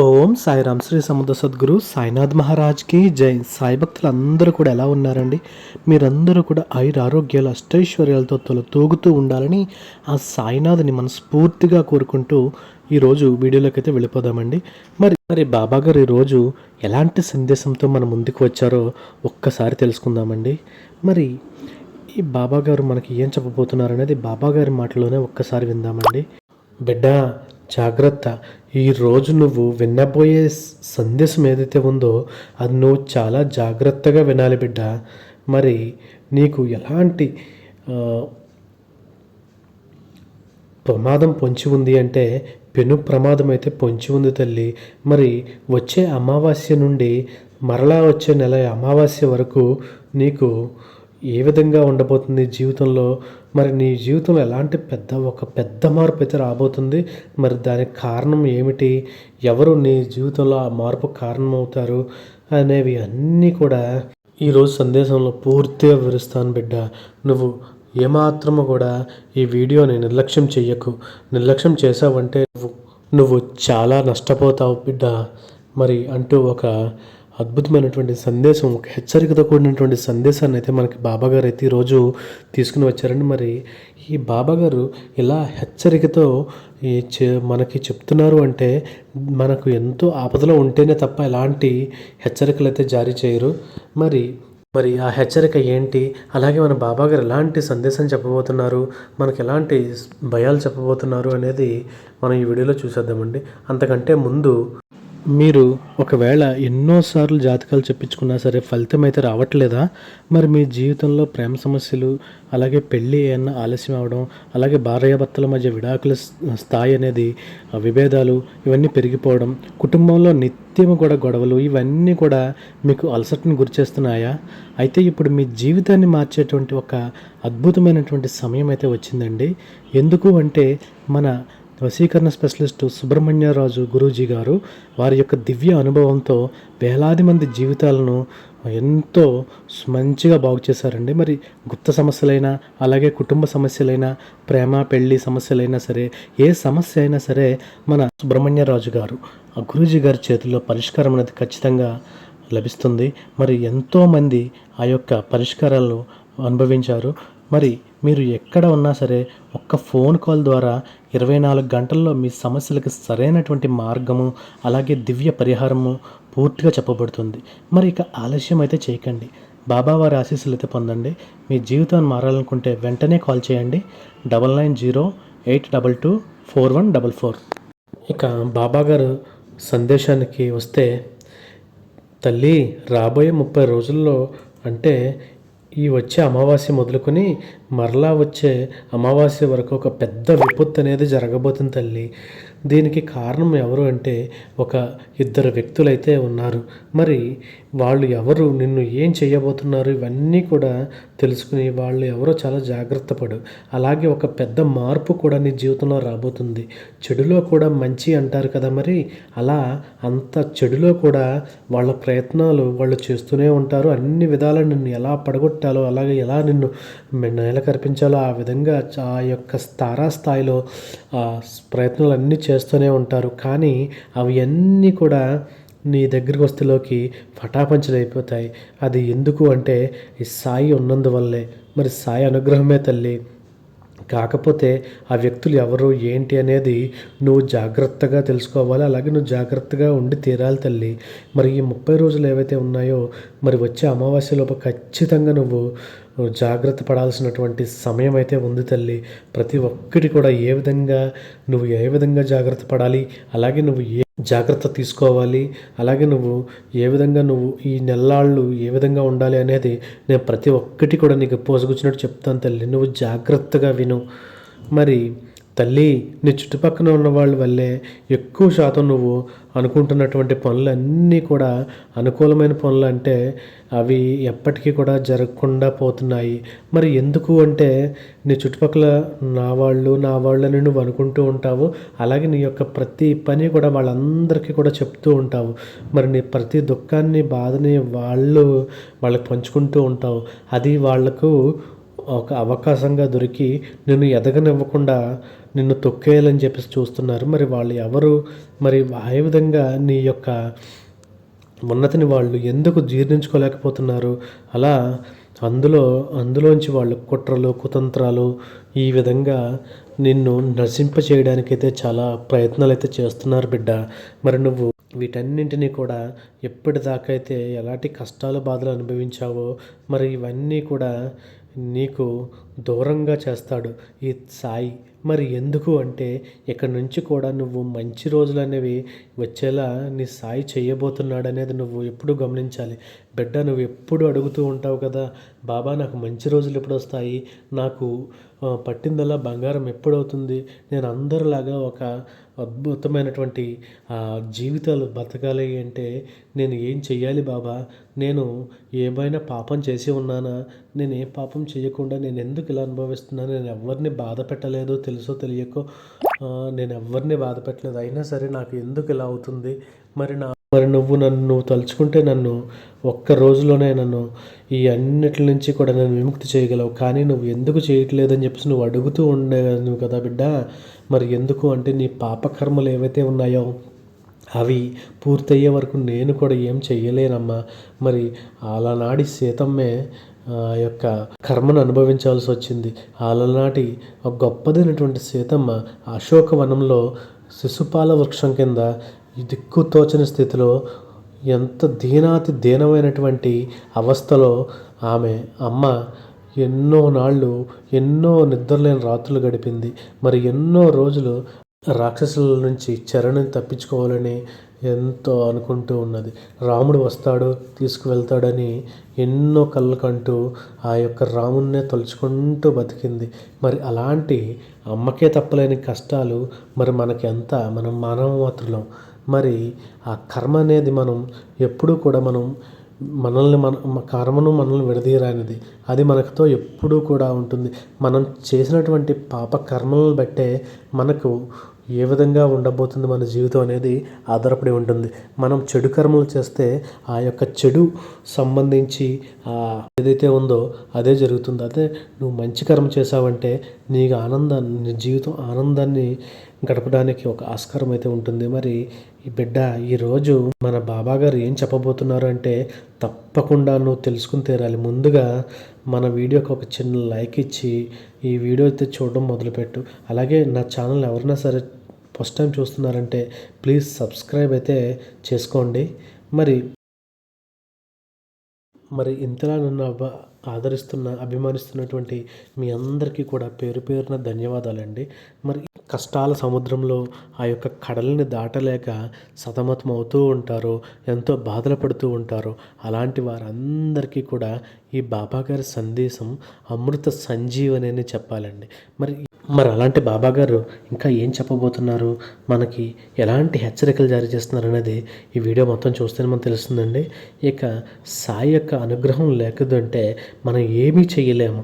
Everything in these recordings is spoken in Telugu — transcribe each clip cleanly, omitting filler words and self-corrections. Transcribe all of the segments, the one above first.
ఓం సాయిరామ్. శ్రీ సముద్ర సద్గురు సాయినాథ్ మహారాజ్కి జై. సాయి భక్తులు అందరూ కూడా ఎలా ఉన్నారండి? మీరందరూ కూడా ఆరోగ్యాలు అష్టైశ్వర్యాలతో తూగుతూ ఉండాలని ఆ సాయినాథ్ని మనస్ఫూర్తిగా కోరుకుంటూ ఈరోజు వీడియోలోకి అయితే వెళ్ళిపోదామండి. మరి బాబాగారు ఈరోజు ఎలాంటి సందేశంతో మన ముందుకు వచ్చారో ఒక్కసారి తెలుసుకుందామండి. మరి ఈ బాబాగారు మనకి ఏం చెప్పబోతున్నారు అనేది బాబాగారి మాటలోనే ఒక్కసారి విందామండి. బిడ్డ జాగ్రత్త, ఈరోజు నువ్వు వినబోయే సందేశం ఏదైతే ఉందో అది నువ్వు చాలా జాగ్రత్తగా వినాలి బిడ్డ. మరి నీకు ఎలాంటి ప్రమాదం పొంచి ఉంది అంటే పెను ప్రమాదం అయితే పొంచి ఉంది తల్లి. మరి వచ్చే అమావాస్య నుండి మరలా వచ్చే నెల అమావాస్య వరకు నీకు ఏ విధంగా ఉండబోతుంది జీవితంలో, మరి నీ జీవితంలో ఎలాంటి ఒక పెద్ద మార్పు అయితే రాబోతుంది. మరి దానికి కారణం ఏమిటి, ఎవరు నీ జీవితంలో ఆ మార్పు కారణమవుతారు అనేవి అన్నీ కూడా ఈరోజు సందేశంలో పూర్తిగా వివరిస్తాను బిడ్డ. నువ్వు ఏమాత్రము కూడా ఈ వీడియోని నిర్లక్ష్యం చెయ్యకు. నిర్లక్ష్యం చేసావంటే నువ్వు చాలా నష్టపోతావు బిడ్డ. మరి అంటూ ఒక అద్భుతమైనటువంటి సందేశం, ఒక హెచ్చరికతో కూడినటువంటి సందేశాన్ని అయితే మనకి బాబాగారు అయితే ఈరోజు తీసుకుని వచ్చారండి. మరి ఈ బాబాగారు ఇలా హెచ్చరికతో మనకి చెప్తున్నారు అంటే మనకు ఎంతో ఆపదలో ఉంటేనే తప్ప ఎలాంటి హెచ్చరికలు అయితే జారీ చేయరు. మరి ఆ హెచ్చరిక ఏంటి, అలాగే మన బాబాగారు ఎలాంటి సందేశం చెప్పబోతున్నారు, మనకు ఎలాంటి భయాలు చెప్పబోతున్నారు అనేది మనం ఈ వీడియోలో చూసేద్దామండి. అంతకంటే ముందు మీరు ఒకవేళ ఎన్నోసార్లు జాతకాలు చెప్పించుకున్నా సరే ఫలితం అయితే రావట్లేదా? మరి మీ జీవితంలో ప్రేమ సమస్యలు, అలాగే పెళ్ళి ఏమన్నా ఆలస్యం అవడం, అలాగే భార్యాభర్తల మధ్య విడాకుల స్థాయి అనేది, విభేదాలు ఇవన్నీ పెరిగిపోవడం, కుటుంబంలో నిత్యము కూడా గొడవలు, ఇవన్నీ కూడా మీకు అలసటను గురిచేస్తున్నాయా? అయితే ఇప్పుడు మీ జీవితాన్ని మార్చేటువంటి ఒక అద్భుతమైనటువంటి సమయం అయితే వచ్చిందండి. ఎందుకు అంటే మన వశీకరణ స్పెషలిస్టు సుబ్రహ్మణ్యరాజు గురూజీ గారు వారి యొక్క దివ్య అనుభవంతో వేలాది మంది జీవితాలను ఎంతో మంచిగా బాగు చేశారండి. మరి గుప్త సమస్యలైనా, అలాగే కుటుంబ సమస్యలైనా, ప్రేమ పెళ్ళి సమస్యలైనా సరే, ఏ సమస్య అయినా సరే మన సుబ్రహ్మణ్యరాజు గారు ఆ గురూజీ గారి చేతుల్లో పరిష్కారం అనేది ఖచ్చితంగా లభిస్తుంది. మరి ఎంతోమంది ఆ యొక్క పరిష్కారాలను అనుభవించారు. మరి మీరు ఎక్కడ ఉన్నా సరే ఒక్క ఫోన్ కాల్ ద్వారా 24 గంటల్లో మీ సమస్యలకు సరైనటువంటి మార్గము, అలాగే దివ్య పరిహారము పూర్తిగా చెప్పబడుతుంది. మరి ఇక ఆలస్యం అయితే చేయకండి, బాబావారి ఆశీస్సులు అయితే పొందండి. మీ జీవితాన్ని మారాలనుకుంటే వెంటనే కాల్ చేయండి 9908224144. ఇక బాబాగారు సందేశానికి వస్తే, తల్లి రాబోయే 30 రోజుల్లో అంటే ఈ వచ్చే అమావాస్య మొదలుకొని మరలా వచ్చే అమావాస్య వరకు ఒక పెద్ద విపత్తు అనేది జరగబోతుంది తల్లి. దీనికి కారణం ఎవరు అంటే ఒక ఇద్దరు వ్యక్తులైతే ఉన్నారు. మరి వాళ్ళు ఎవరు, నిన్ను ఏం చేయబోతున్నారు, ఇవన్నీ కూడా తెలుసుకుని వాళ్ళు ఎవరో చాలా జాగ్రత్త పడు. అలాగే ఒక పెద్ద మార్పు కూడా నీ జీవితంలో రాబోతుంది. చెడులో కూడా మంచి అంటారు కదా, మరి అలా అంత చెడులో కూడా వాళ్ళ ప్రయత్నాలు వాళ్ళు చేస్తూనే ఉంటారు. అన్ని విధాలా నిన్ను ఎలా పడగొట్టాలో, అలాగే ఎలా నిన్ను నేల కనిపించాలో ఆ విధంగా ఆ యొక్క తారాస్థాయిలో ప్రయత్నాలు అన్నీ చేస్తూనే ఉంటారు. కానీ అవి అన్నీ కూడా నీ దగ్గరికి వస్తేలోకి పటాపంచలైపోతాయి. అది ఎందుకు అంటే ఈ సాయి ఉన్నందువల్లే. మరి సాయి అనుగ్రహమే తల్లి. కాకపోతే ఆ వ్యక్తులు ఎవరు ఏంటి అనేది నువ్వు జాగ్రత్తగా తెలుసుకోవాలి, అలాగే నువ్వు జాగ్రత్తగా ఉండి తీరాలి తల్లి. మరి ఈ 30 రోజులు ఏవైతే ఉన్నాయో, మరి వచ్చే అమావాస్యలోపు ఖచ్చితంగా నువ్వు జాగ్రత్త పడాల్సినటువంటి సమయం అయితే ఉంది తల్లి. ప్రతి ఒక్కటి కూడా నువ్వు ఏ విధంగా జాగ్రత్త పడాలి, అలాగే నువ్వు ఏ జాగ్రత్త తీసుకోవాలి, అలాగే నువ్వు ఏ విధంగా నువ్వు ఈ నెల్లాళ్ళు ఏ విధంగా ఉండాలి అనేది నేను ప్రతి ఒక్కటి కూడా నీకు పోసుకొచ్చినట్టు చెప్తాను తల్లి. నువ్వు జాగ్రత్తగా విను. మరి తల్లి, నీ చుట్టుపక్కల ఉన్న వాళ్ళ వల్లే ఎక్కువ శాతం నువ్వు అనుకుంటున్నటువంటి పనులన్నీ కూడా అనుకూలమైన పనులు అంటే అవి ఎప్పటికీ కూడా జరగకుండా పోతున్నాయి. మరి ఎందుకు అంటే నీ చుట్టుపక్కల నా వాళ్ళని నువ్వు అనుకుంటూ ఉంటావు. అలాగే నీ యొక్క ప్రతి పని కూడా వాళ్ళందరికీ కూడా చెప్తూ ఉంటావు. మరి నీ ప్రతి దుఃఖాన్ని, బాధని వాళ్ళకి పంచుకుంటూ ఉంటావు. అది వాళ్లకు ఒక అవకాశంగా దొరికి నిన్ను ఎదగనివ్వకుండా నిన్ను తొక్కేయాలని చెప్పేసి చూస్తున్నారు. మరి వాళ్ళు ఎవరు? మరి ఏ విధంగా నీ యొక్క ఉన్నతిని వాళ్ళు ఎందుకు జీర్ణించుకోలేకపోతున్నారు? అలా అందులోంచి వాళ్ళు కుట్రలు, కుతంత్రాలు ఈ విధంగా నిన్ను నశింపచేయడానికైతే చాలా ప్రయత్నాలైతే చేస్తున్నారు బిడ్డ. మరి నువ్వు వీటన్నింటినీ కూడా ఎప్పటిదాకా అయితే ఎలాంటి కష్టాలు, బాధలు అనుభవించావో మరి ఇవన్నీ కూడా నీకు దూరంగా చేస్తాడు ఈ సాయి. మరి ఎందుకు అంటే ఇక్కడి నుంచి కూడా నువ్వు మంచి రోజులు అనేవి వచ్చేలా నీ సాయి చేయబోతున్నాడు అనేది నువ్వు ఎప్పుడు గమనించాలి బిడ్డ. నువ్వు ఎప్పుడు అడుగుతూ ఉంటావు కదా, బాబా నాకు మంచి రోజులు ఎప్పుడు వస్తాయి, నాకు పట్టిందల్లా బంగారం ఎప్పుడవుతుంది, నేను అందరిలాగా ఒక అద్భుతమైనటువంటి జీవితాలు బతకాలి అంటే నేను ఏం చెయ్యాలి బాబా? నేను ఏమైనా పాపం చేసి ఉన్నానా? నేను ఏ పాపం చేయకుండా నేను ఎందుకు ఇలా అనుభవిస్తున్నాను? నేను ఎవరిని బాధ పెట్టలేదు, తెలుసో తెలియకో నేను ఎవరిని బాధ పెట్టలేదు, అయినా సరే నాకు ఎందుకు ఇలా అవుతుంది? మరి నువ్వు తలుచుకుంటే నన్ను ఒక్క రోజులోనే నన్ను ఈ అన్నిటి నుంచి కూడా నేను విముక్తి చేయగలవు. కానీ నువ్వు ఎందుకు చేయట్లేదని చెప్పేసి నువ్వు అడుగుతూ ఉండేవు కదా బిడ్డ. మరి ఎందుకు అంటే నీ పాపకర్మలు ఏవైతే ఉన్నాయో అవి పూర్తయ్యే వరకు నేను కూడా ఏం చెయ్యలేనమ్మా. మరి అలనాడి సీతమ్మే యొక్క కర్మను అనుభవించాల్సి వచ్చింది. అలనాటి ఒక గొప్పదైనటువంటి సీతమ్మ అశోకవనంలో శిశుపాల వృక్షం కింద దిక్కు తోచని స్థితిలో ఎంత దీనాతి దీనమైనటువంటి అవస్థలో ఆమె అమ్మ ఎన్నో నాళ్ళు ఎన్నో నిద్రలేని రాత్రులు గడిపింది. మరి ఎన్నో రోజులు రాక్షసుల నుంచి చెరని తప్పించుకోవాలని ఎంతో అనుకుంటూ ఉన్నది. రాముడు వస్తాడు, తీసుకువెళ్తాడని ఎన్నో కళ్ళు కంటూ ఆ యొక్క రామున్నే తలుచుకుంటూ బతికింది. మరి అలాంటి అమ్మకే తప్పలేని కష్టాలు మరి మనకి ఎంత, మనం మానవ మాత్రులం. మరి ఆ కర్మ అనేది మనం ఎప్పుడూ కూడా కర్మను మనల్ని విడదీయరానిది. అది మనతో ఎప్పుడూ కూడా ఉంటుంది. మనం చేసినటువంటి పాప కర్మలను బట్టే మనకు ఏ విధంగా ఉండబోతుంది మన జీవితం అనేది ఆధారపడి ఉంటుంది. మనం చెడు కర్మలు చేస్తే ఆ యొక్క చెడు సంబంధించి ఏదైతే ఉందో అదే జరుగుతుంది. అదే నువ్వు మంచి కర్మ చేసావంటే నీకు నీ జీవితం ఆనందాన్ని గడపడానికి ఒక ఆస్కారం అయితే ఉంటుంది. మరి ఈ బిడ్డ ఈరోజు మన బాబాగారు ఏం చెప్పబోతున్నారు అంటే తప్పకుండా నువ్వు తెలుసుకుని తీరాలి. ముందుగా మన వీడియోకి ఒక చిన్న లైక్ ఇచ్చి ఈ వీడియో అయితే చూడడం మొదలుపెట్టు. అలాగే నా ఛానల్ ఎవరైనా సరే ఫస్ట్ టైం చూస్తున్నారంటే ప్లీజ్ సబ్స్క్రైబ్ అయితే చేసుకోండి. మరి ఇంతలా నన్ను అభిమానిస్తున్నటువంటి మీ అందరికీ కూడా పేరు పేరున ధన్యవాదాలండి. మరి కష్టాల సముద్రంలో ఆ యొక్క కడలిని దాటలేక సతమతం అవుతూ ఉంటారు, ఎంతో బాధలు పడుతూ ఉంటారు. అలాంటి వారందరికీ కూడా ఈ బాబాగారి సందేశం అమృత సంజీవని అని చెప్పాలండి. మరి అలాంటి బాబాగారు ఇంకా ఏం చెప్పబోతున్నారు, మనకి ఎలాంటి హెచ్చరికలు జారీ చేస్తున్నారు అనేది ఈ వీడియో మొత్తం చూస్తేనే మనకు తెలుస్తుందండి. ఇక సాయి యొక్క అనుగ్రహం లేకపోతే మనం ఏమీ చేయలేము.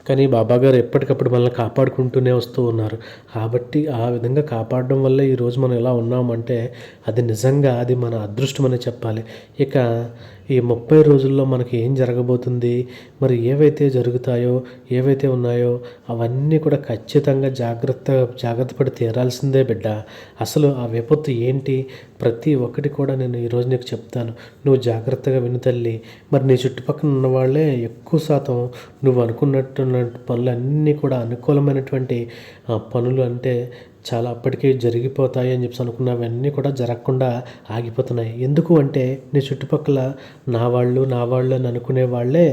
కానీ బాబాగారు ఎప్పటికప్పుడు మనల్ని కాపాడుకుంటూనే వస్తూ ఉన్నారు. కాబట్టి ఆ విధంగా కాపాడడం వల్ల ఈరోజు మనం ఎలా ఉన్నామంటే అది నిజంగా అది మన అదృష్టం అని చెప్పాలి. ఇక ఈ 30 రోజుల్లో మనకి ఏం జరగబోతుంది, మరి ఏవైతే జరుగుతాయో ఏవైతే ఉన్నాయో అవన్నీ కూడా ఖచ్చితంగా జాగ్రత్త పడి తీరాల్సిందే బిడ్డ. అసలు ఆ విపత్తు ఏంటి ప్రతి ఒక్కటి కూడా నేను ఈరోజు నీకు చెప్తాను. నువ్వు జాగ్రత్తగా విను తల్లి. మరి నీ చుట్టుపక్కల ఉన్న వాళ్ళే ఎక్కువ శాతం నువ్వు అనుకున్నట్టున్న పనులన్నీ కూడా అనుకూలమైనటువంటి పనులు అంటే చాలా అప్పటికే జరిగిపోతాయి అని చెప్పి అనుకున్నవన్నీ కూడా జరగకుండా ఆగిపోతున్నాయి. ఎందుకు అంటే నీ చుట్టుపక్కల నా వాళ్ళు అని అనుకునే వాళ్ళే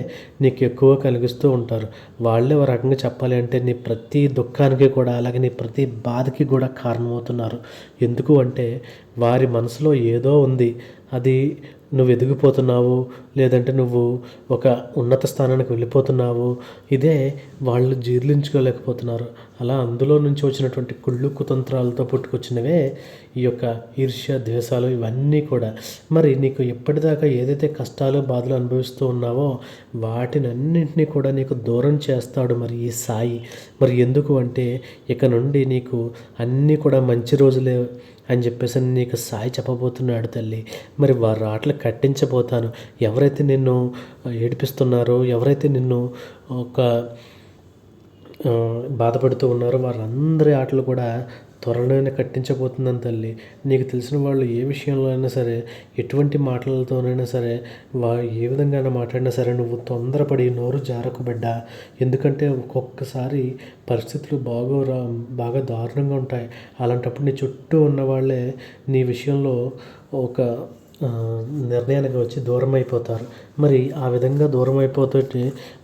నీకు ఎక్కువ కలిగిస్తూ ఉంటారు. వాళ్ళే ఒక రకంగా చెప్పాలి అంటే నీ ప్రతి దుఃఖానికి కూడా అలాగే నీ ప్రతి బాధకి కూడా కారణమవుతున్నారు. ఎందుకు అంటే వారి మనసులో ఏదో ఉంది, అది నువ్వు ఎదిగిపోతున్నావు, లేదంటే నువ్వు ఒక ఉన్నత స్థానానికి వెళ్ళిపోతున్నావు, ఇదే వాళ్ళు జీర్ణించుకోలేకపోతున్నారు. అలా అందులో నుంచి వచ్చినటువంటి కుళ్ళు కుతంత్రాలతో పుట్టుకొచ్చినవే ఈ యొక్క ఈర్ష్య, ద్వేషాలు ఇవన్నీ కూడా. మరి నీకు ఎప్పటిదాకా ఏదైతే కష్టాలు, బాధలు అనుభవిస్తూ ఉన్నావో వాటిని అన్నింటినీ కూడా నీకు దూరం చేస్తాడు మరి ఈ సాయి. మరి ఎందుకు అంటే ఇక నుండి నీకు అన్నీ కూడా మంచి రోజులే అని చెప్పేసి నీకు సాయి చెప్పబోతున్నాడు తల్లి. మరి వారి ఆటలు కట్టించబోతాను. ఎవరైతే నిన్ను ఏడిపిస్తున్నారో, ఎవరైతే నిన్ను ఒక బాధపడుతూ ఉన్నారో వారందరి ఆటలు కూడా త్వరలోనే కట్టించబోతున్నాను తల్లి. నీకు తెలిసిన వాళ్ళు ఏ విషయంలో అయినా సరే, ఎటువంటి మాటలతోనైనా సరే, ఏ విధంగా మాట్లాడినా సరే నువ్వు తొందరపడి నోరు జారకు బిడ్డ. ఎందుకంటే ఒక్కొక్కసారి పరిస్థితులు బాగా దారుణంగా ఉంటాయి. అలాంటప్పుడు నీ చుట్టూ ఉన్న వాళ్ళే నీ విషయంలో ఒక నిర్ణయానికి వచ్చి దూరం అయిపోతారు. మరి ఆ విధంగా దూరం అయిపోతే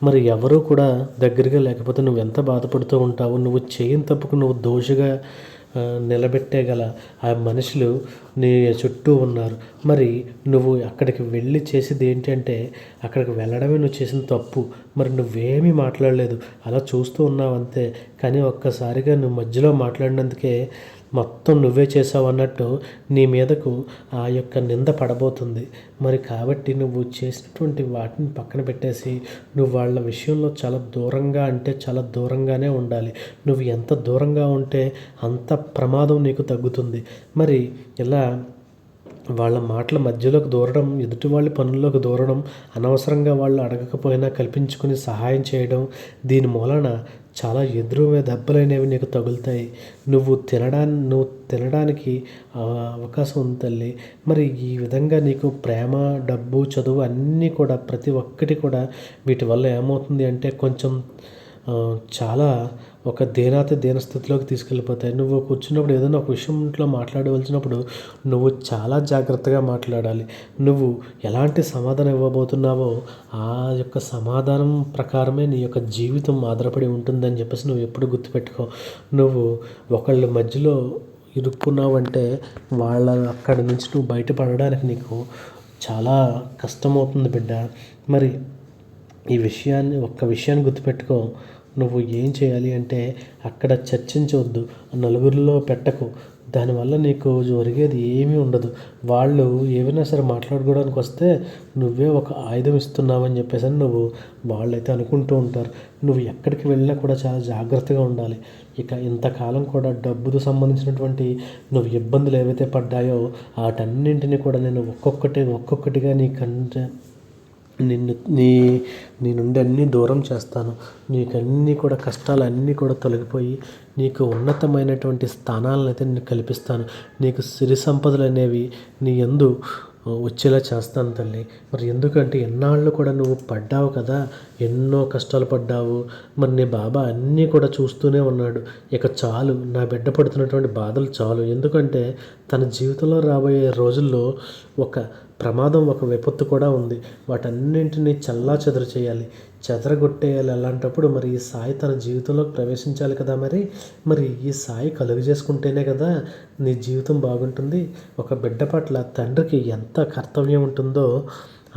మరి ఎవరూ కూడా దగ్గరగా లేకపోతే నువ్వు ఎంత బాధపడుతూ ఉంటావు. నువ్వు చేయని తప్పుకు నువ్వు దోషిగా నిలబెట్టేగల ఆ మనుషులు నీ చుట్టూ ఉన్నారు. మరి నువ్వు అక్కడికి వెళ్ళి చేసేది ఏంటంటే, అక్కడికి వెళ్ళడమే నువ్వు చేసిన తప్పు. మరి నువ్వేమీ మాట్లాడలేదు, అలా చూస్తూ ఉన్నావు అంతే. కానీ ఒక్కసారిగా నువ్వు మధ్యలో మాట్లాడినందుకే మొత్తం నువ్వే చేసావు అన్నట్టు నీ మీదకు ఆ యొక్క నింద పడబోతుంది. మరి కాబట్టి నువ్వు చేసినటువంటి వాటిని పక్కన పెట్టేసి నువ్వు వాళ్ళ విషయంలో చాలా దూరంగా, అంటే చాలా దూరంగానే ఉండాలి. నువ్వు ఎంత దూరంగా ఉంటే అంత ప్రమాదం నీకు తగ్గుతుంది. మరి ఇలా వాళ్ళ మాటల మధ్యలోకి దూరడం, ఎదుటి వాళ్ళ పనుల్లోకి దూరడం, అనవసరంగా వాళ్ళు అడగకపోయినా కల్పించుకుని సహాయం చేయడం, దీని మూలన చాలా ఎదురు దెబ్బలనేవి నీకు తగులుతాయి. నువ్వు తినడానికి అవకాశం ఉంది తల్లి. మరి ఈ విధంగా నీకు ప్రేమ, డబ్బు, చదువు అన్నీ కూడా ప్రతి ఒక్కటి కూడా వీటి వల్ల ఏమవుతుంది అంటే కొంచెం చాలా ఒక దీనస్థితిలోకి తీసుకెళ్ళిపోతాయి. నువ్వు కూర్చున్నప్పుడు ఏదైనా ఒక విషయంలో మాట్లాడవలసినప్పుడు నువ్వు చాలా జాగ్రత్తగా మాట్లాడాలి. నువ్వు ఎలాంటి సమాధానం ఇవ్వబోతున్నావో ఆ యొక్క సమాధానం ప్రకారమే నీ యొక్క జీవితం ఆధారపడి ఉంటుందని చెప్పేసి నువ్వు ఎప్పుడు గుర్తుపెట్టుకో. నువ్వు ఒకళ్ళ మధ్యలో ఇరుక్కున్నావంటే అక్కడి నుంచి నువ్వు బయటపడడానికి నీకు చాలా కష్టమవుతుంది బిడ్డ. మరి ఒక్క విషయాన్ని గుర్తుపెట్టుకో. నువ్వు ఏం చేయాలి అంటే అక్కడ చర్చించవద్దు, నలుగురిలో పెట్టకు. దానివల్ల నీకు జరిగేది ఏమీ ఉండదు. వాళ్ళు ఏమైనా సరే మాట్లాడుకోవడానికి వస్తే నువ్వే ఒక ఆయుధం ఇస్తున్నావని చెప్పేసి వాళ్ళైతే అనుకుంటూ ఉంటారు. నువ్వు ఎక్కడికి వెళ్ళినా కూడా చాలా జాగ్రత్తగా ఉండాలి. ఇక ఇంతకాలం కూడా డబ్బుకు సంబంధించినటువంటి నువ్వు ఇబ్బందులు ఏవైతే పడ్డాయో వాటన్నింటినీ కూడా నేను ఒక్కొక్కటిగా నీ నుండి అన్నీ దూరం చేస్తాను. నీకన్నీ కూడా కష్టాలన్నీ కూడా తొలగిపోయి నీకు ఉన్నతమైనటువంటి స్థానాలను అయితే నేను కల్పిస్తాను. నీకు సిరి సంపదలు అనేవి నీ యందు వచ్చేలా చేస్తాను తల్లి. మరి ఎందుకంటే ఎన్నాళ్ళు కూడా నువ్వు పడ్డావు కదా, ఎన్నో కష్టాలు పడ్డావు. మరి నీ బాబా అన్నీ కూడా చూస్తూనే ఉన్నాడు. ఇక చాలు, నా బిడ్డ పడుతున్నటువంటి బాధలు చాలు. ఎందుకంటే తన జీవితంలో రాబోయే రోజుల్లో ఒక ప్రమాదం, ఒక విపత్తు కూడా ఉంది. వాటన్నింటినీ చెల్లాచెదరు చేయాలి, చెదరగొట్టేయాలి. అలాంటప్పుడు మరి ఈ సాయి తన జీవితంలోకి ప్రవేశించాలి కదా. మరి ఈ సాయి కలుగజేసుకుంటేనే కదా నీ జీవితం బాగుంటుంది. ఒక బిడ్డ పట్ల తండ్రికి ఎంత కర్తవ్యం ఉంటుందో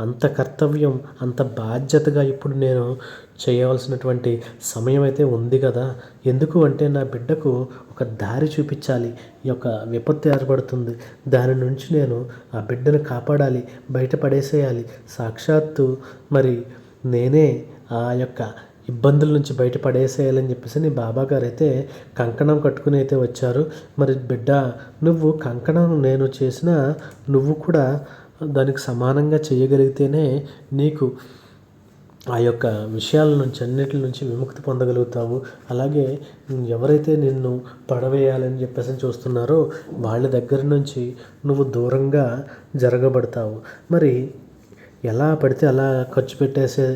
అంత కర్తవ్యం, అంత బాధ్యతగా ఇప్పుడు నేను చేయవలసినటువంటి సమయం అయితే ఉంది కదా. ఎందుకు అంటే నా బిడ్డకు ఒక దారి చూపించాలి. ఈ యొక్క విపత్తు ఏర్పడుతుంది, దాని నుంచి నేను ఆ బిడ్డను కాపాడాలి, బయటపడేసేయాలి. సాక్షాత్తు మరి నేనే ఆ యొక్క ఇబ్బందుల నుంచి బయటపడేసేయాలని చెప్పేసి నీ బాబాగారు అయితే కంకణం కట్టుకుని అయితే వచ్చారు. మరి బిడ్డ, నువ్వు కంకణం నేను చేసిన నువ్వు కూడా దానికి సమానంగా చేయగలిగితేనే నీకు ఆ యొక్క విషయాల నుంచి అన్నిటి నుంచి విముక్తి పొందగలుగుతావు. అలాగే ఎవరైతే నిన్ను పడవేయాలని చెప్పేసి చూస్తున్నారో వాళ్ళ దగ్గర నుంచి నువ్వు దూరంగా జరగబడతావు. మరి ఎలా పడితే అలా ఖర్చు పెట్టేసే,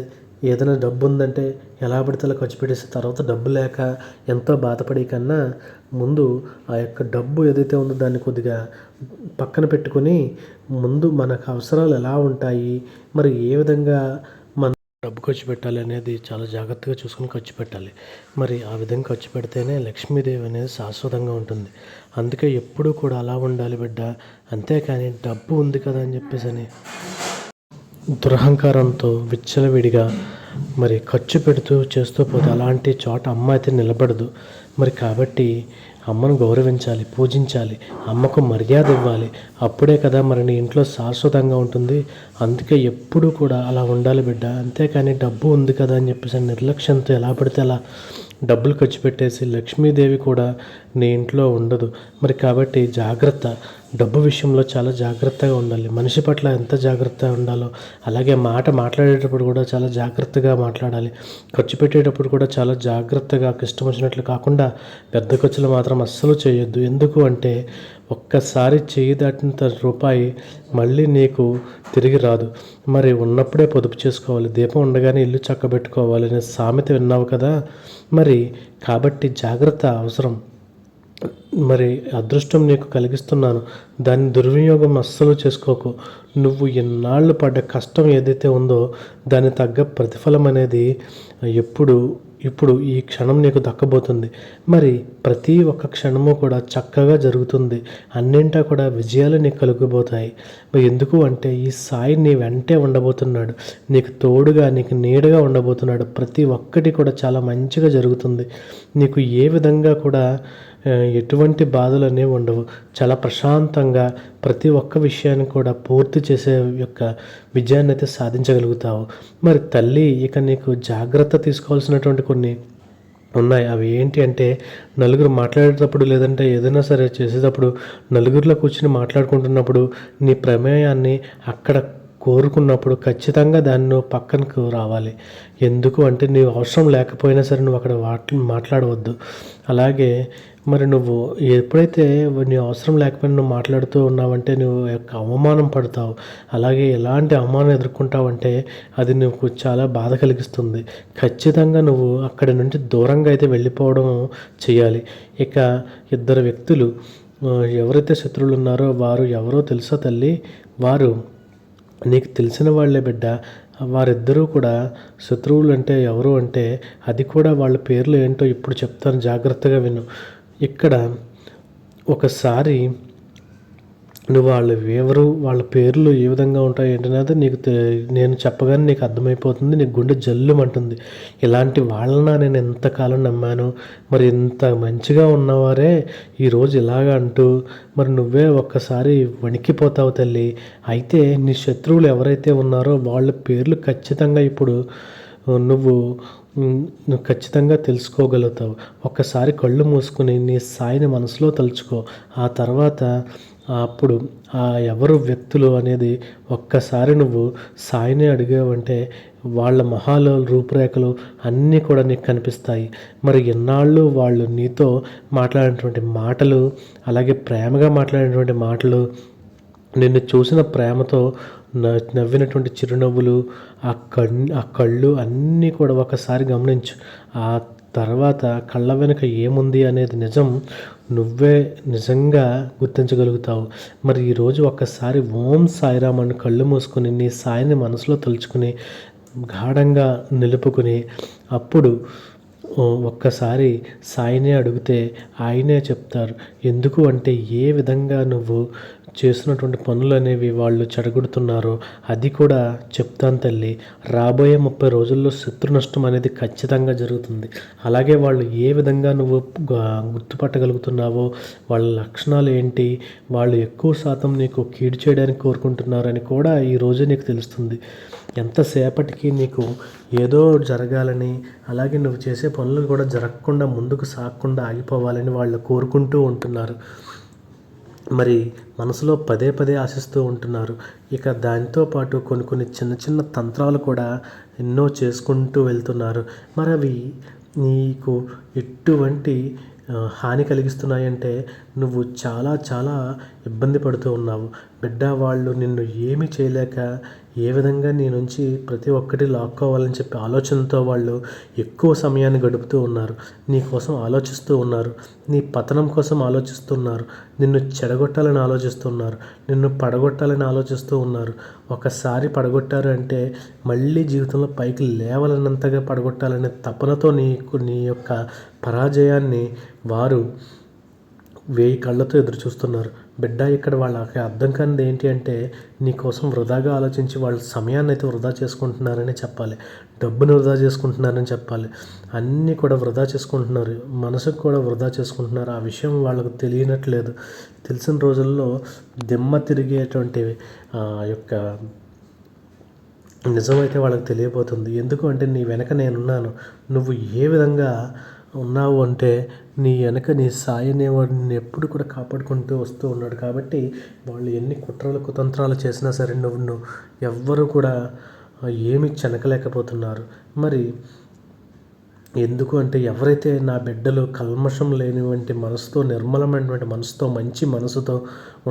ఏదైనా డబ్బు ఉందంటే ఎలా పడితే అలా ఖర్చు పెట్టేసి తర్వాత డబ్బు లేక ఎంతో బాధపడే కన్నా ముందు ఆ యొక్క డబ్బు ఏదైతే ఉందో దాన్ని కొద్దిగా పక్కన పెట్టుకొని ముందు మనకు అవసరాలు ఎలా ఉంటాయి, మరి ఏ విధంగా మన డబ్బు ఖర్చు పెట్టాలి అనేది చాలా జాగ్రత్తగా చూసుకొని ఖర్చు పెట్టాలి. మరి ఆ విధంగా ఖర్చు పెడితేనే లక్ష్మీదేవి అనేది శాశ్వతంగా ఉంటుంది. అందుకే ఎప్పుడూ కూడా అలా ఉండాలి బిడ్డ. అంతేకాని డబ్బు ఉంది కదా అని చెప్పేసి దురహంకారంతో విచ్చలవిడిగా మరి ఖర్చు పెడుతూ చేస్తూ పోతే అలాంటి చోట అమ్మ అయితే నిలబడదు. మరి కాబట్టి అమ్మను గౌరవించాలి, పూజించాలి, అమ్మకు మర్యాద ఇవ్వాలి. అప్పుడే కదా మరి నీ ఇంట్లో శాశ్వతంగా ఉంటుంది. అందుకే ఎప్పుడూ కూడా అలా ఉండాలి బిడ్డ. అంతేకాని డబ్బు ఉంది కదా అని చెప్పేసి నిర్లక్ష్యంతో ఎలా పడితే అలా డబ్బులు ఖర్చు పెట్టేసి లక్ష్మీదేవి కూడా నీ ఇంట్లో ఉండదు. మరి కాబట్టి జాగ్రత్త. డబ్బు విషయంలో చాలా జాగ్రత్తగా ఉండాలి. మనిషి పట్ల ఎంత జాగ్రత్తగా ఉండాలో అలాగే మాట్లాడేటప్పుడు కూడా చాలా జాగ్రత్తగా మాట్లాడాలి. ఖర్చు పెట్టేటప్పుడు కూడా చాలా జాగ్రత్తగా ఇష్టం వచ్చినట్లు కాకుండా పెద్ద ఖర్చులు మాత్రం అస్సలు చేయొద్దు. ఎందుకు అంటే ఒక్కసారి చేయి దాటిన రూపాయి మళ్ళీ నీకు తిరిగి రాదు. మరి ఉన్నప్పుడే పొదుపు చేసుకోవాలి. దీపం ఉండగానే ఇల్లు చక్కబెట్టుకోవాలి అనే సామెత విన్నావు కదా. మరి కాబట్టి జాగ్రత్త అవసరం. మరి అదృష్టం నీకు కలిగిస్తున్నాను, దాన్ని దుర్వినియోగం అస్సలు చేసుకోకు. నువ్వు ఎన్నాళ్ళు పడ్డ కష్టం ఏదైతే ఉందో దాని తగ్గ ప్రతిఫలం అనేది ఇప్పుడు ఈ క్షణం నీకు దక్కబోతుంది. మరి ప్రతి ఒక్క క్షణము కూడా చక్కగా జరుగుతుంది. అన్నింటా కూడా విజయాలు నీకు కలుగబోతాయి. మరి ఎందుకు అంటే ఈ సాయి నీ వెంటే ఉండబోతున్నాడు, నీకు తోడుగా నీకు నీడగా ఉండబోతున్నాడు. ప్రతి ఒక్కటి కూడా చాలా మంచిగా జరుగుతుంది. నీకు ఏ విధంగా కూడా ఎటువంటి బాధలు అనేవి ఉండవు. చాలా ప్రశాంతంగా ప్రతి ఒక్క విషయాన్ని కూడా పూర్తి చేసే యొక్క విజయాన్ని అయితే సాధించగలుగుతావు. మరి తల్లి ఇక నీకు జాగ్రత్త తీసుకోవాల్సినటువంటి కొన్ని ఉన్నాయి. అవి ఏంటి అంటే నలుగురు మాట్లాడేటప్పుడు లేదంటే ఏదైనా సరే చేసేటప్పుడు నలుగురిలో కూర్చుని మాట్లాడుకుంటున్నప్పుడు నీ ప్రమేయాన్ని అక్కడ కోరుకున్నప్పుడు ఖచ్చితంగా దాన్ని నువ్వు పక్కనకు రావాలి. ఎందుకు అంటే నీవు అవసరం లేకపోయినా సరే నువ్వు అక్కడ మాట్లాడవద్దు. అలాగే మరి నువ్వు ఎప్పుడైతే నీ అవసరం లేకపోయినా నువ్వు మాట్లాడుతూ ఉన్నావంటే నువ్వు యొక్క అవమానం పడతావు. అలాగే ఎలాంటి అవమానం ఎదుర్కొంటావంటే అది నువ్వు చాలా బాధ కలిగిస్తుంది. ఖచ్చితంగా నువ్వు అక్కడి నుండి దూరంగా అయితే వెళ్ళిపోవడం చేయాలి. ఇక ఇద్దరు వ్యక్తులు ఎవరైతే శత్రువులు ఉన్నారో వారు ఎవరో తెలుసా తల్లి? వారు నీకు తెలిసిన వాళ్ళే బిడ్డ. వారిద్దరూ కూడా శత్రువులు. అంటే ఎవరు అంటే అది కూడా వాళ్ళ పేర్లు ఏంటో ఇప్పుడు చెప్తాను, జాగ్రత్తగా విను. ఇక్కడ ఒకసారి నువ్వు వాళ్ళ పేర్లు ఏ విధంగా ఉంటాయి ఏంటనేది నేను చెప్పగానే నీకు అర్థమైపోతుంది. నీకు గుండె జల్లుమంటుంది. ఇలాంటి వాళ్ళన నేను ఎంతకాలం నమ్మాను, మరి ఇంత మంచిగా ఉన్నవారే ఈరోజు ఇలాగ అంటూ మరి నువ్వే ఒక్కసారి వణికిపోతావు తల్లి. అయితే నీ శత్రువులు ఎవరైతే ఉన్నారో వాళ్ళ పేర్లు ఖచ్చితంగా ఇప్పుడు నువ్వు ఖచ్చితంగా తెలుసుకోగలుగుతావు. ఒక్కసారి కళ్ళు మూసుకుని నీ సాయిని మనసులో తలుచుకో. ఆ తర్వాత అప్పుడు ఎవరు వ్యక్తులు అనేది ఒక్కసారి నువ్వు సాయిని అడిగావంటే వాళ్ళ మొహాలు రూపురేఖలు అన్నీ కూడా నీకు కనిపిస్తాయి. మరి ఎన్నాళ్ళు వాళ్ళు నీతో మాట్లాడినటువంటి మాటలు, అలాగే ప్రేమగా మాట్లాడినటువంటి మాటలు, నిన్ను చూసిన ప్రేమతో నవ్వినటువంటి చిరునవ్వులు, ఆ కళ్ళు అన్నీ కూడా ఒకసారి గమనించు. ఆ తర్వాత కళ్ళ వెనుక ఏముంది అనేది నువ్వే నిజంగా గుర్తించగలుగుతావు. మరి ఈరోజు ఒక్కసారి ఓం సాయిరామ్ అని కళ్ళు మూసుకొని నీ సాయిని మనసులో తలుచుకుని గాఢంగా నిలుపుకుని అప్పుడు ఒక్కసారి సాయినే అడిగితే ఆయనే చెప్తారు. ఎందుకు అంటే ఏ విధంగా నువ్వు చేస్తున్నటువంటి పనులు అనేవి వాళ్ళు చెడగొడుతున్నారో అది కూడా చెప్తాను తల్లి. రాబోయే 30 రోజుల్లో శత్రు నష్టం అనేది ఖచ్చితంగా జరుగుతుంది. అలాగే వాళ్ళు ఏ విధంగా నువ్వు గుర్తుపట్టగలుగుతున్నావో, వాళ్ళ లక్షణాలు ఏంటి, వాళ్ళు ఎక్కువ శాతం నీకు కీడు చేయడానికి కోరుకుంటున్నారని కూడా ఈరోజు నీకు తెలుస్తుంది. ఎంతసేపటికి నీకు ఏదో జరగాలని, అలాగే నువ్వు చేసే పనులు కూడా జరగకుండా ముందుకు సాగకుండా ఆగిపోవాలని వాళ్ళు కోరుకుంటూ ఉంటున్నారు. మరి మనసులో పదే పదే ఆశిస్తూ ఉంటున్నారు. ఇక దాంతో పాటు కొన్ని చిన్న చిన్న తంత్రాలు కూడా ఎన్నో చేసుకుంటూ వెళ్తున్నారు. మరి అవి నీకు ఎటువంటి హాని కలిగిస్తున్నాయంటే నువ్వు చాలా చాలా ఇబ్బంది పడుతూ ఉన్నావు బిడ్డ. వాళ్ళు నిన్ను ఏమీ చేయలేక ఏ విధంగా నీ నుంచి ప్రతి ఒక్కటి లాక్కోవాలని చెప్పి ఆలోచనతో వాళ్ళు ఎక్కువ సమయాన్ని గడుపుతూ ఉన్నారు. నీ కోసం ఆలోచిస్తూ ఉన్నారు, నీ పతనం కోసం ఆలోచిస్తున్నారు, నిన్ను చెడగొట్టాలని ఆలోచిస్తున్నారు, నిన్ను పడగొట్టాలని ఆలోచిస్తూ ఉన్నారు. ఒకసారి పడగొట్టారు అంటే మళ్ళీ జీవితంలో పైకి లేవాలన్నంతగా పడగొట్టాలనే తపనతో నీ యొక్క పరాజయాన్ని వారు 1000 కళ్ళతో ఎదురు చూస్తున్నారు బిడ్డ. ఇక్కడ వాళ్ళకి అర్థం కానిది ఏంటి అంటే నీ కోసం వృధాగా ఆలోచించి వాళ్ళ సమయాన్ని అయితే వృధా చేసుకుంటున్నారని చెప్పాలి, డబ్బును వృధా చేసుకుంటున్నారని చెప్పాలి. అన్నీ కూడా వృధా చేసుకుంటున్నారు, మనసుకు కూడా వృధా చేసుకుంటున్నారు. ఆ విషయం వాళ్ళకు తెలియనట్లేదు. తెలిసిన రోజుల్లో దిమ్మ తిరిగేటువంటి యొక్క నిజమైతే వాళ్ళకి తెలియబోతుంది. ఎందుకు అంటే నీ వెనక నేనున్నాను. నువ్వు ఏ విధంగా ఉన్నావు అంటే నీ వెనక నీ సాయి అనేవాడు నిన్ను ఎప్పుడు కూడా కాపాడుకుంటూ వస్తూ ఉన్నాడు. కాబట్టి వాళ్ళు ఎన్ని కుట్రలు కుతంత్రాలు చేసినా సరే నువ్వు ఎవ్వరు కూడా ఏమి చెనకలేకపోతున్నారు. మరి ఎందుకు అంటే ఎవరైతే నా బిడ్డలు కల్మషం లేనివంటి మనసుతో, నిర్మలమైనటువంటి మనసుతో, మంచి మనసుతో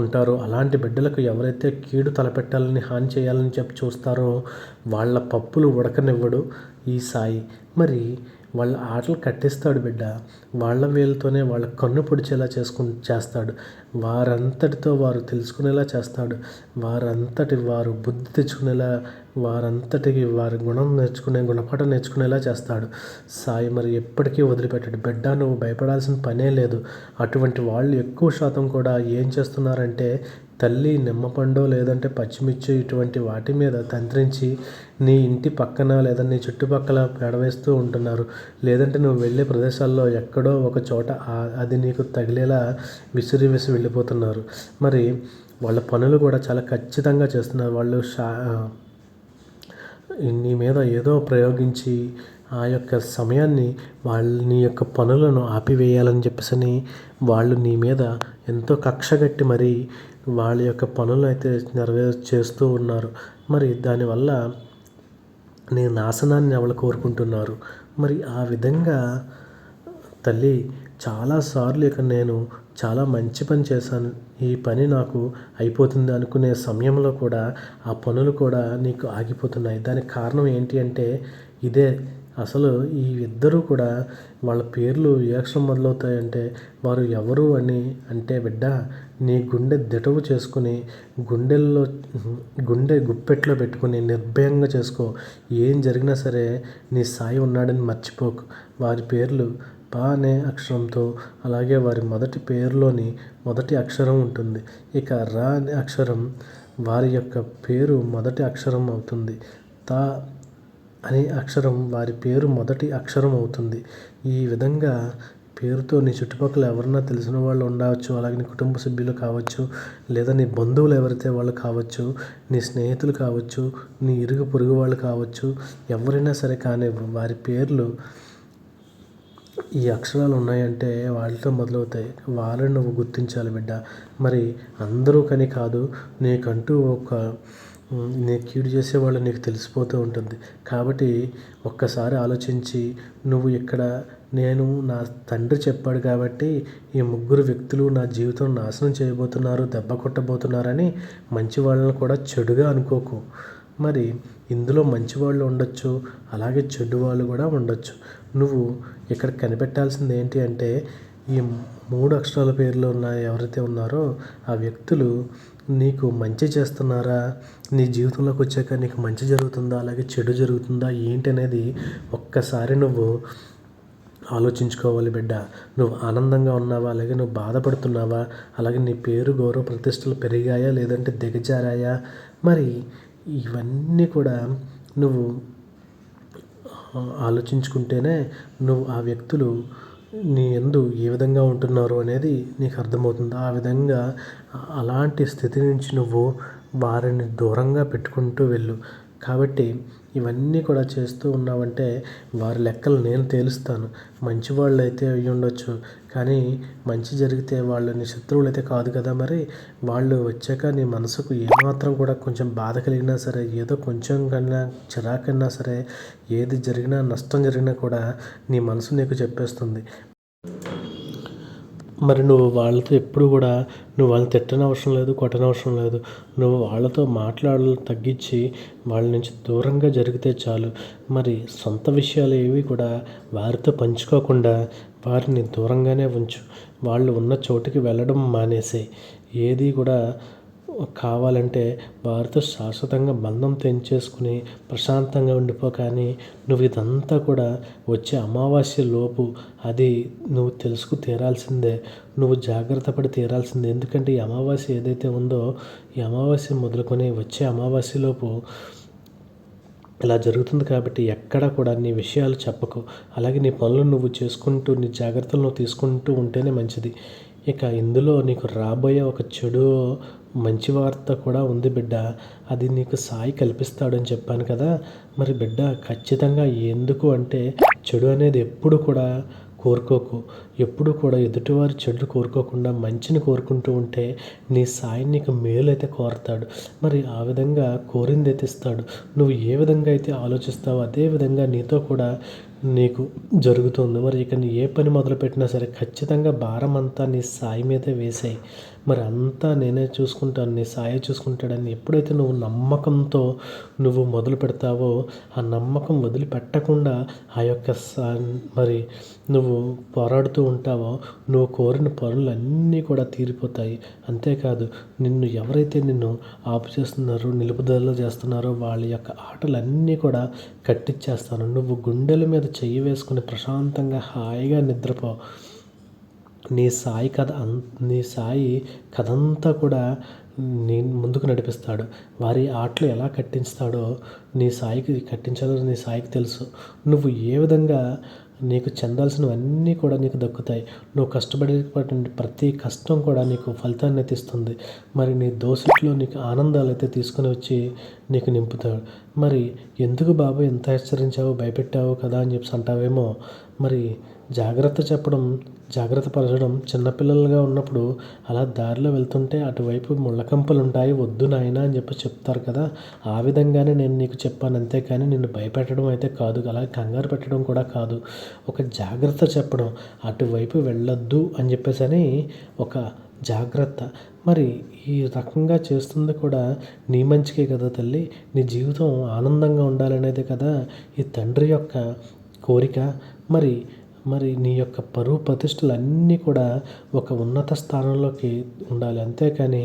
ఉంటారో అలాంటి బిడ్డలకు ఎవరైతే కీడు తలపెట్టాలని, హాని చేయాలని చెప్పి చూస్తారో వాళ్ళ పప్పులు ఉడకనివ్వడు ఈ సాయి. మరి వాళ్ళ ఆటలు కట్టిస్తాడు బిడ్డ. వాళ్ళ వేలుతోనే వాళ్ళ కన్ను పొడిచేలా చేస్తాడు. వారంతటితో వారు తెలుసుకునేలా చేస్తాడు. వారు బుద్ధి తెచ్చుకునేలా, వారంతటికి వారి గుణపాఠం నేర్చుకునేలా చేస్తాడు సాయి. మరి ఎప్పటికీ వదిలిపెట్టాడు. బిడ్డ నువ్వు భయపడాల్సిన పనే లేదు. అటువంటి వాళ్ళు ఎక్కువ శాతం కూడా ఏం చేస్తున్నారంటే తల్లి నిమ్మపండు లేదంటే పచ్చిమిర్చి ఇటువంటి వాటి మీద తంత్రించి నీ ఇంటి పక్కన లేదా నీ చుట్టుపక్కల పెడవేస్తూ ఉంటున్నారు. లేదంటే నువ్వు వెళ్ళే ప్రదేశాల్లో ఎక్కడో ఒక చోట అది నీకు తగిలేలా విసిరి వెళ్ళిపోతున్నారు. మరి వాళ్ళ పనులు కూడా చాలా ఖచ్చితంగా చేస్తున్నారు. వాళ్ళు నీ మీద ఏదో ప్రయోగించి ఆ యొక్క సమయాన్ని నీ యొక్క పనులను ఆపివేయాలని చెప్పేసి వాళ్ళు నీ మీద ఎంతో కక్షగట్టి మరి వాళ్ళ యొక్క పనులను అయితే చేస్తూ ఉన్నారు. మరి దానివల్ల నీ నాశనాన్ని ఎవరు కోరుకుంటున్నారు? మరి ఆ విధంగా తల్లి చాలాసార్లు ఇక నేను చాలా మంచి పని చేశాను, ఈ పని నాకు అయిపోతుంది అనుకునే సమయంలో కూడా ఆ పనులు కూడా నీకు ఆగిపోతున్నాయి. దానికి కారణం ఏంటి అంటే ఇదే. అసలు ఈ ఇద్దరూ కూడా వాళ్ళ పేర్లు ఏ అక్షరం మొదలవుతాయంటే వారు ఎవరు అని అంటే బిడ్డ నీ గుండె దిటవు చేసుకుని గుండె గుప్పెట్లో పెట్టుకుని నిర్భయంగా చేసుకో. ఏం జరిగినా సరే నీ సాయి ఉన్నాడని మర్చిపోకు. వారి పేర్లు పా అనే అక్షరంతో, అలాగే వారి మొదటి పేరులోని మొదటి అక్షరం ఉంటుంది. ఇక రా అనే అక్షరం వారి యొక్క పేరు మొదటి అక్షరం అవుతుంది. తా అనే అక్షరం వారి పేరు మొదటి అక్షరం అవుతుంది. ఈ విధంగా పేరుతో నీ చుట్టుపక్కల ఎవరన్నా తెలిసిన వాళ్ళు ఉండవచ్చు, అలాగే నీ కుటుంబ సభ్యులు కావచ్చు, లేదా నీ బంధువులు ఎవరైతే వాళ్ళు కావచ్చు, నీ స్నేహితులు కావచ్చు, నీ ఇరుగు పొరుగు వాళ్ళు కావచ్చు, ఎవరైనా సరే కానీ వారి పేర్లు ఈ అక్షరాలు ఉన్నాయంటే వాళ్ళతో మొదలవుతాయి. వాళ్ళని నువ్వు గుర్తించాలి బిడ్డ. మరి అందరూ కని కాదు, నీకంటూ నీ కీడు చేసేవాళ్ళు నీకు తెలిసిపోతూ ఉంటుంది. కాబట్టి ఒక్కసారి ఆలోచించి నువ్వు ఇక్కడ నేను నా తండ్రి చెప్పాడు కాబట్టి ఈ ముగ్గురు వ్యక్తులు నా జీవితం నాశనం చేయబోతున్నారు, దెబ్బ కొట్టబోతున్నారని మంచి వాళ్ళని కూడా చెడుగా అనుకోకు. మరి ఇందులో మంచివాళ్ళు ఉండొచ్చు, అలాగే చెడు వాళ్ళు కూడా ఉండొచ్చు. నువ్వు ఇక్కడ కనిపెట్టాల్సింది ఏంటి అంటే ఈ 3 అక్షరాల పేర్లు ఎవరైతే ఉన్నారో ఆ వ్యక్తులు నీకు మంచి చేస్తున్నారా, నీ జీవితంలోకి వచ్చాక నీకు మంచి జరుగుతుందా, అలాగే చెడు జరుగుతుందా ఏంటి అనేది ఒక్కసారి నువ్వు ఆలోచించుకోవాలి బిడ్డ. నువ్వు ఆనందంగా ఉన్నావా, అలాగే నువ్వు బాధపడుతున్నావా, అలాగే నీ పేరు గౌరవ ప్రతిష్టలు పెరిగాయా లేదంటే దిగజారాయా? మరి ఇవన్నీ కూడా నువ్వు ఆలోచించుకుంటేనే నువ్వు ఆ వ్యక్తులు నీ యందు ఏ విధంగా ఉంటున్నారు అనేది నీకు అర్థమవుతుంది. ఆ విధంగా అలాంటి స్థితి నుంచి నువ్వు వారిని దూరంగా పెట్టుకుంటూ వెళ్ళు. కాబట్టి ఇవన్నీ కూడా చేస్తూ ఉన్నావంటే వారి లెక్కలు నేను తేలుస్తాను. మంచివాళ్ళు అయితే అయ్యి ఉండొచ్చు, కానీ మంచి జరిగితే వాళ్ళని శత్రువులు అయితే కాదు కదా. మరి వాళ్ళు వచ్చాక నీ మనసుకు ఏమాత్రం కూడా కొంచెం బాధ కలిగినా సరే, ఏదో కొంచెం కన్నా చిరాకన్నా సరే, ఏది జరిగినా నష్టం జరిగినా కూడా నీ మనసు నీకు చెప్పేస్తుంది. మరి నువ్వు వాళ్ళతో ఎప్పుడు కూడా నువ్వు వాళ్ళని తిట్టనవసరం లేదు, కొట్టనవసరం లేదు. నువ్వు వాళ్ళతో మాట్లాడలు తగ్గించి వాళ్ళ నుంచి దూరంగా జరిగితే చాలు. మరి సొంత విషయాలు ఏవి కూడా వారితో పంచుకోకుండా వారిని దూరంగానే ఉంచు. వాళ్ళు ఉన్న చోటుకి వెళ్ళడం మానేసేయి. ఏది కూడా కావాలంటే వారితో శాశ్వతంగా బంధం తెంచేసుకుని ప్రశాంతంగా ఉండిపో. కానీ నువ్వు ఇదంతా కూడా వచ్చే అమావాస్య లోపు అది నువ్వు తెలుసుకు తీరాల్సిందే. నువ్వు జాగ్రత్త పడి తీరాల్సిందే. ఎందుకంటే ఈ అమావాస్య ఏదైతే ఉందో ఈ అమావాస్య మొదలుకొని వచ్చే అమావాస్యలోపు ఇలా జరుగుతుంది. కాబట్టి ఎక్కడ కూడా నీ విషయాలు చెప్పకు. అలాగే నీ పనులు నువ్వు చేసుకుంటూ నీ జాగ్రత్తలు నువ్వు తీసుకుంటూ ఉంటేనే మంచిది. ఇక ఇందులో నీకు రాబోయే ఒక చెడు మంచి వార్త కూడా ఉంది బిడ్డ. అది నీకు సాయి కల్పిస్తాడని చెప్పాను కదా. మరి బిడ్డ ఖచ్చితంగా ఎందుకు అంటే చెడు అనేది ఎప్పుడు కూడా కోరుకోకు. ఎప్పుడూ కూడా ఎదుటివారి చెడు కోరుకోకుండా మంచిని కోరుకుంటూ ఉంటే నీ సాయి నీకు మేలైతే కోరతాడు. మరి ఆ విధంగా కోరిందైతే ఇస్తాడు. నువ్వు ఏ విధంగా అయితే ఆలోచిస్తావో అదే విధంగా నీతో కూడా నీకు జరుగుతుంది. మరి ఇక నీ ఏ పని మొదలుపెట్టినా సరే ఖచ్చితంగా భారం అంతా నీ సాయి మీదే వేసేయి. మరి అంతా నేనే చూసుకుంటాను, నీ సాయే చూసుకుంటాడని ఎప్పుడైతే నువ్వు నమ్మకంతో నువ్వు మొదలు పెడతావో ఆ నమ్మకం వదిలిపెట్టకుండా ఆ యొక్క మరి నువ్వు పోరాడుతూ ఉంటావో నువ్వు కోరిన పనులన్నీ కూడా తీరిపోతాయి. అంతేకాదు ఎవరైతే నిన్ను ఆపు చేస్తున్నారో నిలుపుదల చేస్తున్నారో వాళ్ళ యొక్క ఆటలన్నీ కూడా కట్టిచ్చేస్తాను. నువ్వు గుండెల మీద చెయ్యి వేసుకుని ప్రశాంతంగా హాయిగా నిద్రపో. నీ సాయి కథంతా కూడా నేను ముందుకు నడిపిస్తాడు. వారి ఆటలు ఎలా కట్టిస్తాడో నీ సాయికి తెలుసు. నువ్వు ఏ విధంగా నీకు చెందాల్సినవన్నీ కూడా నీకు దక్కుతాయి. నువ్వు కష్టపడేటువంటి ప్రతి కష్టం కూడా నీకు ఫలితాన్ని అయితే ఇస్తుంది. మరి నీ దోసిట్లో నీకు ఆనందాలు అయితే తీసుకొని వచ్చి నీకు నింపుతాడు. మరి ఎందుకు బాబు ఎంత హెచ్చరించావు భయపెట్టావు కదా అని చెప్పి అంటావేమో. మరి జాగ్రత్త పరచడం చిన్నపిల్లలుగా ఉన్నప్పుడు అలా దారిలో వెళ్తుంటే అటువైపు ముళ్ళకంపలు ఉంటాయి వద్దు నాయనా అని చెప్పి చెప్తారు కదా. ఆ విధంగానే నేను నీకు చెప్పాను. అంతేకాని నిన్ను భయపెట్టడం అయితే కాదు, అలాగే కంగారు పెట్టడం కూడా కాదు. ఒక జాగ్రత్త చెప్పడం, అటువైపు వెళ్ళొద్దు అని చెప్పేసి ఒక జాగ్రత్త. మరి ఈ రకంగా చేస్తుంది కూడా నీ మంచికే కదా తల్లి. నీ జీవితం ఆనందంగా ఉండాలనేదే కదా ఈ తండ్రి యొక్క కోరిక. మరి నీ యొక్క పరువు ప్రతిష్టలు అన్నీ కూడా ఒక ఉన్నత స్థానంలోకి ఉండాలి. అంతేకాని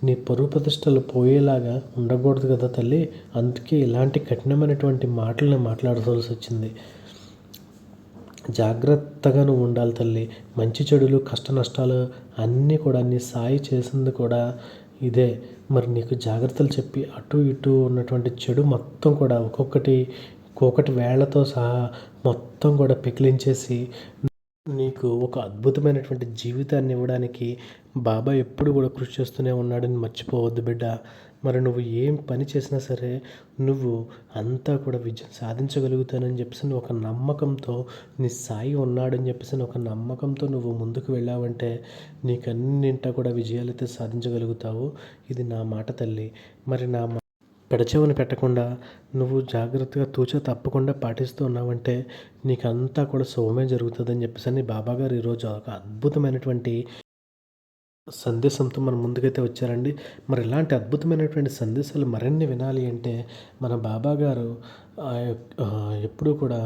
నీ పరువు ప్రతిష్టలు పోయేలాగా ఉండకూడదు కదా తల్లి. అందుకే ఇలాంటి కఠినమైనటువంటి మాటలను మాట్లాడాల్సి వచ్చింది. జాగ్రత్తగా నువ్వు ఉండాలి తల్లి. మంచి చెడులు కష్ట నష్టాలు అన్నీ కూడా నీ సాయి చేసింది కూడా ఇదే. మరి నీకు జాగ్రత్తలు చెప్పి అటు ఇటు ఉన్నటువంటి చెడు మొత్తం కూడా ఒక్కొక్కటి వేళ్లతో సహా మొత్తం కూడా పెకిలించేసి నీకు ఒక అద్భుతమైనటువంటి జీవితాన్ని ఇవ్వడానికి బాబా ఎప్పుడు కూడా కృషి చేస్తూనే ఉన్నాడని మర్చిపోవద్దు బిడ్డ. మరి నువ్వు ఏం పని చేసినా సరే నువ్వు అంతా కూడా విజయం సాధించగలుగుతానని చెప్పేసి ఒక నమ్మకంతో నీ సాయి ఉన్నాడని చెప్పేసి ఒక నమ్మకంతో నువ్వు ముందుకు వెళ్ళావంటే నీకు అన్నింటా కూడా విజయాలు అయితే సాధించగలుగుతావు. ఇది నా మాట తల్లి. మరి నా పెడచెవిని పెట్టకుండా నువ్వు జాగ్రత్తగా తూచా తప్పకుండా పాటిస్తూ ఉన్నావంటే నీకు అంతా కూడా శుభమే జరుగుతుందని చెప్పేసి బాబాగారు ఈరోజు ఒక అద్భుతమైనటువంటి సందేశంతో మన ముందుకైతే వచ్చారండి. మరి ఇలాంటి అద్భుతమైనటువంటి సందేశాలు మరిన్ని వినాలి అంటే మన బాబా గారు ఎప్పుడూ కూడా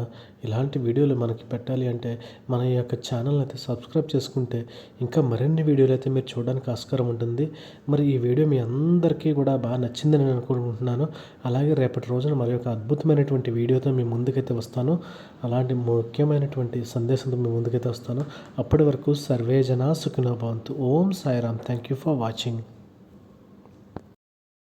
ఇలాంటి వీడియోలు మనకి పెట్టాలి అంటే మన యొక్క ఛానల్ని అయితే సబ్స్క్రైబ్ చేసుకుంటే ఇంకా మరిన్ని వీడియోలు అయితే మీరు చూడడానికి ఆస్కారం ఉంటుంది. మరి ఈ వీడియో మీ అందరికీ కూడా బాగా నచ్చిందని నేను అనుకుంటున్నాను. అలాగే రేపటి రోజున మరి ఒక అద్భుతమైనటువంటి వీడియోతో మీ ముందుకైతే వస్తాను. అలాంటి ముఖ్యమైనటువంటి సందేశంతో మీ ముందుకైతే వస్తాను. అప్పటి వరకు సర్వే జనా సుఖినో భవంతు. Om Sairam. Thank you for watching.